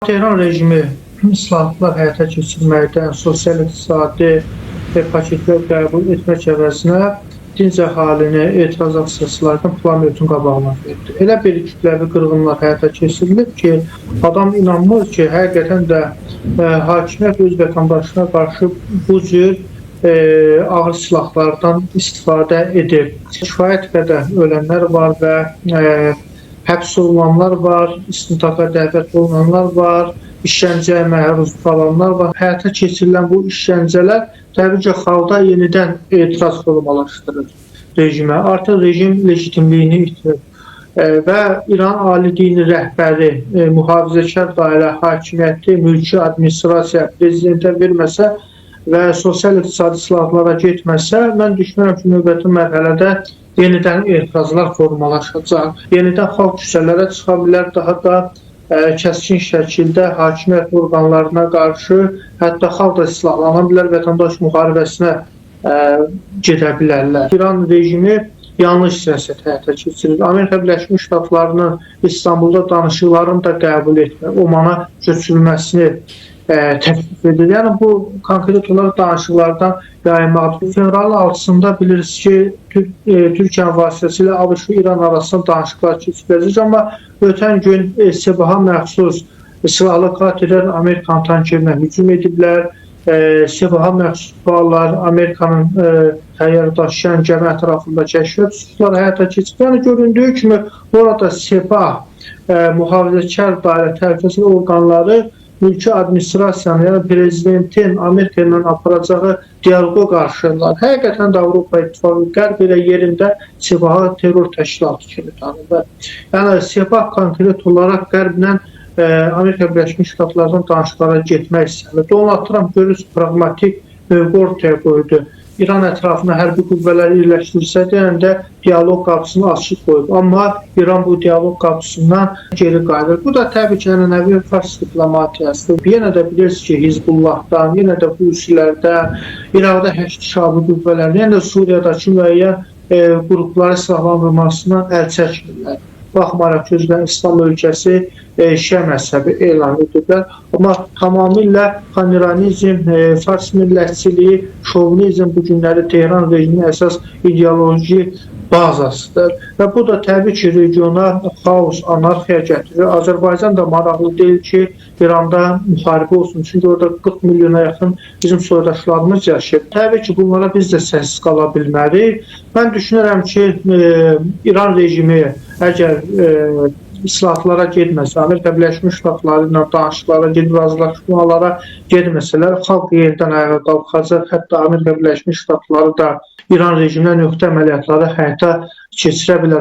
Tehran rejimi islahatlar həyata keçirməkdən, sosial-iqtisadi paketlər qəbul etmək əvəzinə dinc əhalini etiraz aksiyasılardan plan örtün qabağına verdi. Elə bir kütləvi qırğınlar həyata keçirilib ki, adam inanmır ki, həqiqətən də hakimiyyət öz vətəndaşına qarşı bu cür ağır silahlardan istifadə edir. Kifayət qədər ölənlər var və həbs olunanlar var, istintaqa dəvət olunanlar var, işgəncəyə məruz qalanlar var. Həyata keçirilən bu işgəncələr təbii ki, xalqda yenidən etiraz formalaşdırır rejimə. Artıq rejim legitimliyini itirir və İran Ali Dini rəhbəri, mühafizəkar dairə hakimiyyəti, mülki administrasiya prezidentə verməsə və sosial-iqtisadi silahlara getməsə, mən düşünürəm ki, növbəti mərhələdə yenidən etirazlar formalaşacaq. Yenidən xalq küçələrə çıxa bilər, daha da kəskin şəkildə hakimiyyət orqanlarına qarşı, hətta xalq da silahlana bilər, vətəndaş müharibəsinə gedə bilərlər. İran rejimi yanlış siyasət həyata keçirir. Amerika Birləşmiş Ştatlarının İstanbulda danışıqlarını da qəbul etmir, Omana köçürülməsini təklif edir. Yəni bu konkret olaraq danışıqlardan yayınmadır. Fevralın 6-sında bilirsiniz ki, Türkiyə vasitəsilə ABŞ və İran arasında danışıqlar keçiriləcək, amma ötən gün Sebaha məxsus silahlı katerlər Amerikan tankerinə hücum ediblər. Sebaha məxsus suallar Amerikanın təyyarə daşıyan gəmi ətrafında kəşfiyyat üsulları həyata keçirir. Yəni göründüyü kimi orada Sepah mühafizəkar dairə təhlükəsizlik orqanları mülki administrasiyanın, yəni prezidentin Amerika ilə aparacağı dialoqa qarşıdırlar. Həqiqətən də Avropa İttifaqı qərb elə yerində Sepahı terror təşkilatı kimi tanır. Yəni Sepah konkret olaraq qərblə Amerika Birləşmiş Ştatlardan danışıqlara getmək istəyir. Donald Trump görürüz pragmatik mövqe ortaya qoydu. İran ətrafına hərbi qüvvələr yerləşdirsə deyəndə dialoq qapısını açıq qoyub. Amma İran bu dialoq qapısından geri qayıdır. Bu da təbii ki, ənənəvi fars diplomatiyasıdır. Yenə də bilirsiniz ki, Hizbullahdan, yenə də Husilərdən, İraqda həşd şabi qüvvələr, yenə də Suriyadakı müəyyən qrupları silahlandırmasından əl çəkmirlər. Baxmayaraq ki, özləri İslam ölkəsi Şia məzhəbi elan ediblər. Amma tamamilə xaniranizm, fars millətçiliyi, şovinizm bu günləri Tehran rejiminin əsas ideoloji bazasıdır. Və bu da təbii ki, regiona xaos, anarxiya gətirir. Azərbaycan da maraqlı deyil ki, İranda müharibə olsun. Çünki orada 40 milyona yaxın bizim soydaşlarımız yaşayıb. Təbii ki, bunlara biz də səssiz qala bilmərik. Mən düşünürəm ki, İran rejimi əgər islahatlara getməsə, Amerika Birləşmiş Ştatları ilə danışıqlara gedib razılaşmalara getməsələr, xalq yerindən ayağa qalxacaq. Hətta Amerika Birləşmiş Ştatları da İran rejiminə nöqtə əməliyyatları həyata keçirə bilər.